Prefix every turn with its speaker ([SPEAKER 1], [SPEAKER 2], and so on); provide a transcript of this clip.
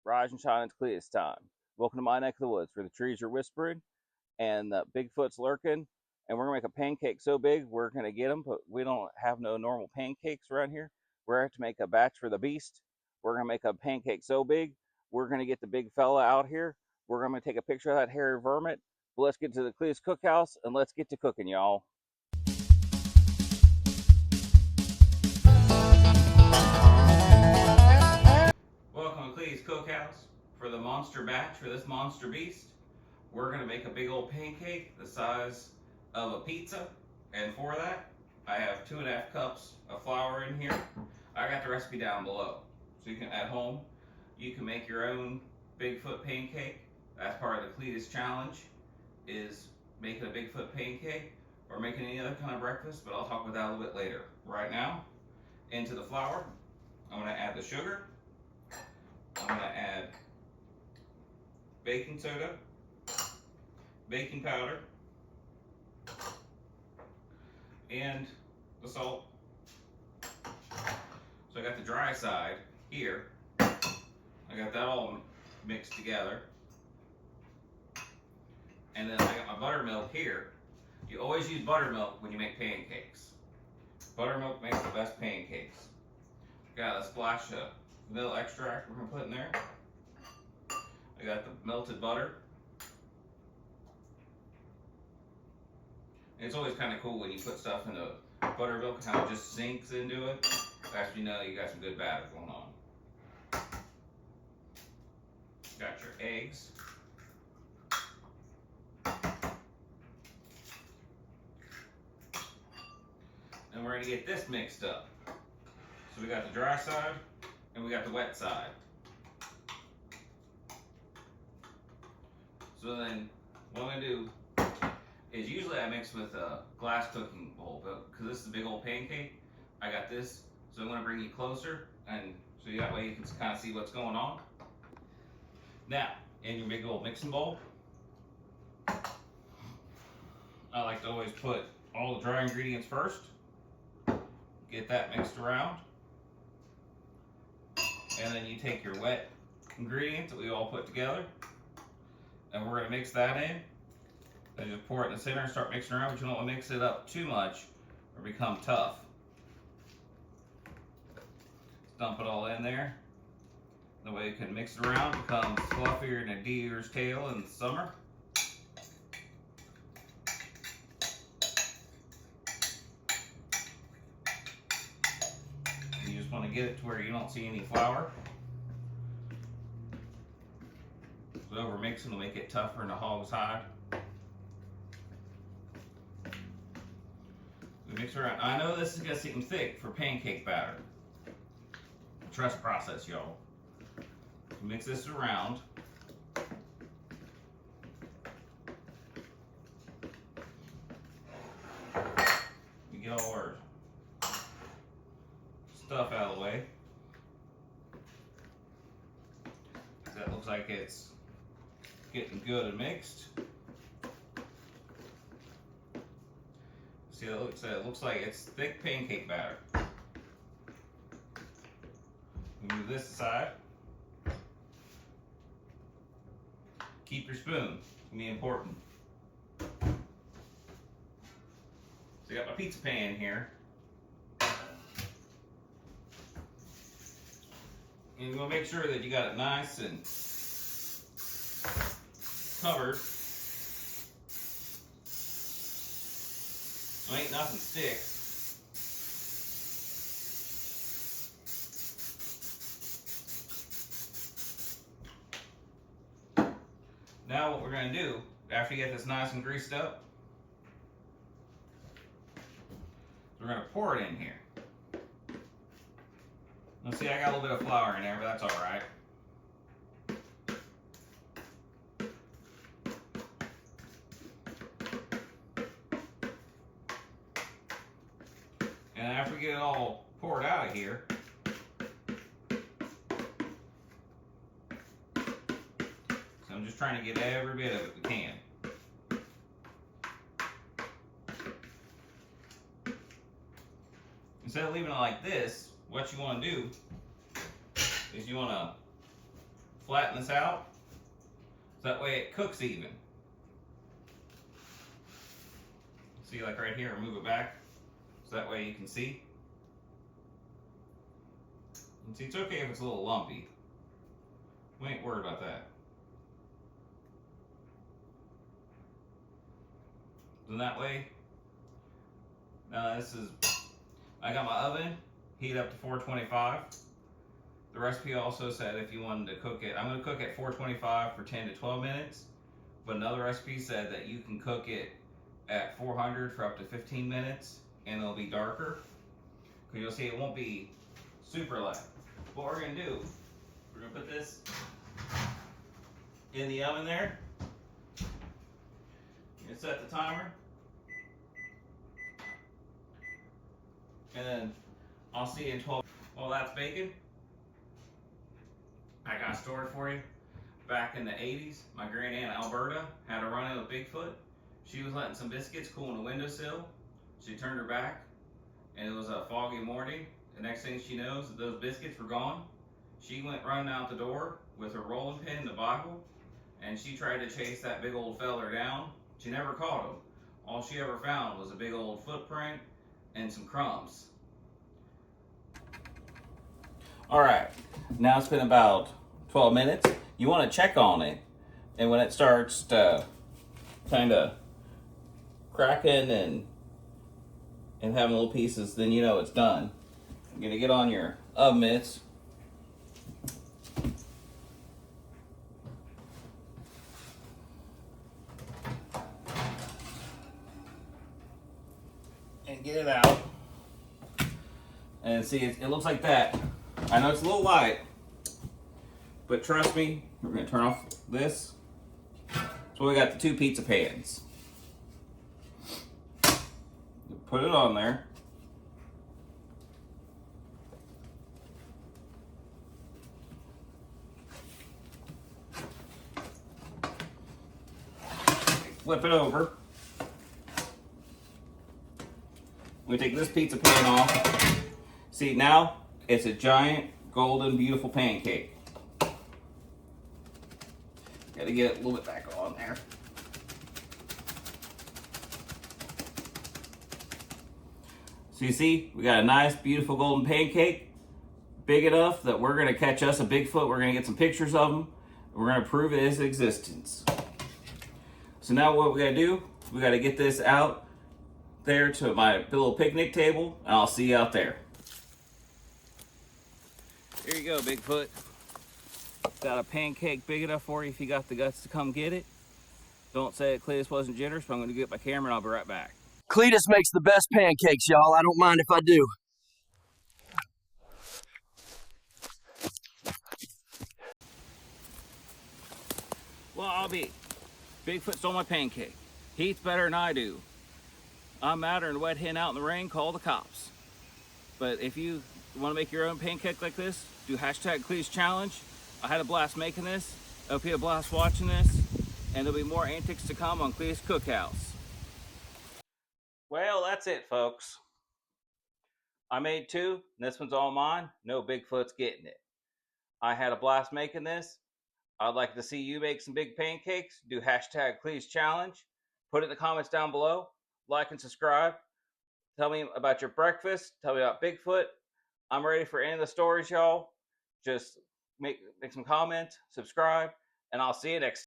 [SPEAKER 1] Rise and shine, it's Cletus time. Welcome to my neck of the woods where the trees are whispering and the Bigfoot's lurking. And we're going to make a pancake so big we're going to get them, but we don't have no normal pancakes around here. We're going to have to make a batch for the beast. We're going to make a pancake so big we're going to get the big fella out here. We're going to take a picture of that hairy vermin. But let's get to the Cletus cookhouse and let's get to cooking, y'all. Welcome to Cletus Cookhouse. For the monster batch, for this monster beast, we're going to make a big old pancake the size of a pizza. And for that, I have 2.5 cups of flour in here. I got the recipe down below. So you can, at home, you can make your own Bigfoot pancake. That's part of the Cletus challenge, is making a Bigfoot pancake or making any other kind of breakfast, but I'll talk about that a little bit later. Right now, into the flour, I'm going to add the sugar. I'm going to add baking soda, baking powder, and the salt. So I got the dry side here. I got that all mixed together. And then I got my buttermilk here. You always use buttermilk when you make pancakes. Buttermilk makes the best pancakes. Got a splash of vanilla extract we're going to put in there. I got the melted butter. And it's always kind of cool when you put stuff in the buttermilk and how it just sinks into it. That's when you know you got some good batter going on. Got your eggs. And we're going to get this mixed up. So we got the dry side and we got the wet side. So then what I'm going to do is usually I mix with a glass cooking bowl, but because this is a big old pancake, I got this. So I'm going to bring you closer, and so that way you can kind of see what's going on. Now, in your big old mixing bowl, I like to always put all the dry ingredients first. Get that mixed around. And then you take your wet ingredients that we all put together, and we're going to mix that in. And just pour it in the center and start mixing around, but you don't want to mix it up too much or become tough. Dump it all in there. The way you can mix it around, it becomes fluffier than a deer's tail in the summer. You just want to get it to where you don't see any flour. So over mixing will make it tougher than a hog's hide. We mix around. I know this is going to seem thick for pancake batter. Trust process, y'all. Mix this around. We get all our stuff out of the way. That looks like it's getting good and mixed. See, it looks like it's thick pancake batter. We move this aside. Keep your spoon. It's gonna be important. So I got my pizza pan here. And you're gonna make sure that you got it nice and covered. So ain't nothing sticks. Now what we're going to do, after you get this nice and greased up, we're going to pour it in here. Now see, I got a little bit of flour in there, but that's alright. And after we get it all poured out of here, I'm just trying to get every bit of it we can. Instead of leaving it like this, what you want to do is you want to flatten this out so that way it cooks even. See, like right here, move it back so that way you can see. And see, it's okay if it's a little lumpy. We ain't worried about that. Then that way, now this is, I got my oven heat up to 425. The recipe also said if you wanted to cook it, I'm going to cook at 425 for 10 to 12 minutes. But another recipe said that you can cook it at 400 for up to 15 minutes and it'll be darker. Because you'll see it won't be super light. What we're going to do, we're going to put this in the oven there. You're going to set the timer. And then I'll see you in 12. While that's baking, I got a story for you. Back in the 80s, my Grand Aunt Alberta had a run-in with Bigfoot. She was letting some biscuits cool on the windowsill. She turned her back, and it was a foggy morning. The next thing she knows, those biscuits were gone. She went running out the door with her rolling pin and the Bible, and she tried to chase that big old feller down. She never caught him. All she ever found was a big old footprint and some crumbs. Alright, now it's been about 12 minutes. You want to check on it, and when it starts to kind of cracking and having little pieces, then you know it's done. I'm going to get on your oven mitts. And get it out. And see, it looks like that. I know it's a little light, but trust me, we're going to turn off this. So we got the 2 pizza pans. Put it on there. Flip it over. We take this pizza pan off. See, now it's a giant, golden, beautiful pancake. Got to get it a little bit back on there. So you see, we got a nice, beautiful golden pancake. Big enough that we're going to catch us a Bigfoot. We're going to get some pictures of him. We're going to prove his existence. So now what we got to do, we got to get this out there to my little picnic table, and I'll see you out there. Here you go, Bigfoot. Got a pancake big enough for you if you got the guts to come get it. Don't say that Cletus wasn't generous, but I'm going to get my camera and I'll be right back.
[SPEAKER 2] Cletus makes the best pancakes, y'all. I don't mind if I do.
[SPEAKER 1] Well, I'll be. Bigfoot stole my pancake. He eats better than I do. I'm madder than a wet hen out in the rain, call the cops. But if you want to make your own pancake like this, do hashtag Cletus Challenge. I had a blast making this. I hope you had a blast watching this. And there'll be more antics to come on Cletus Cookhouse. Well, that's it, folks. I made 2, and this one's all mine. No Bigfoot's getting it. I had a blast making this. I'd like to see you make some big pancakes. Do hashtag Cletus Challenge. Put it in the comments down below. Like and subscribe. Tell me about your breakfast. Tell me about Bigfoot. I'm ready for any of the stories, y'all. Just make some comments, subscribe, and I'll see you next time.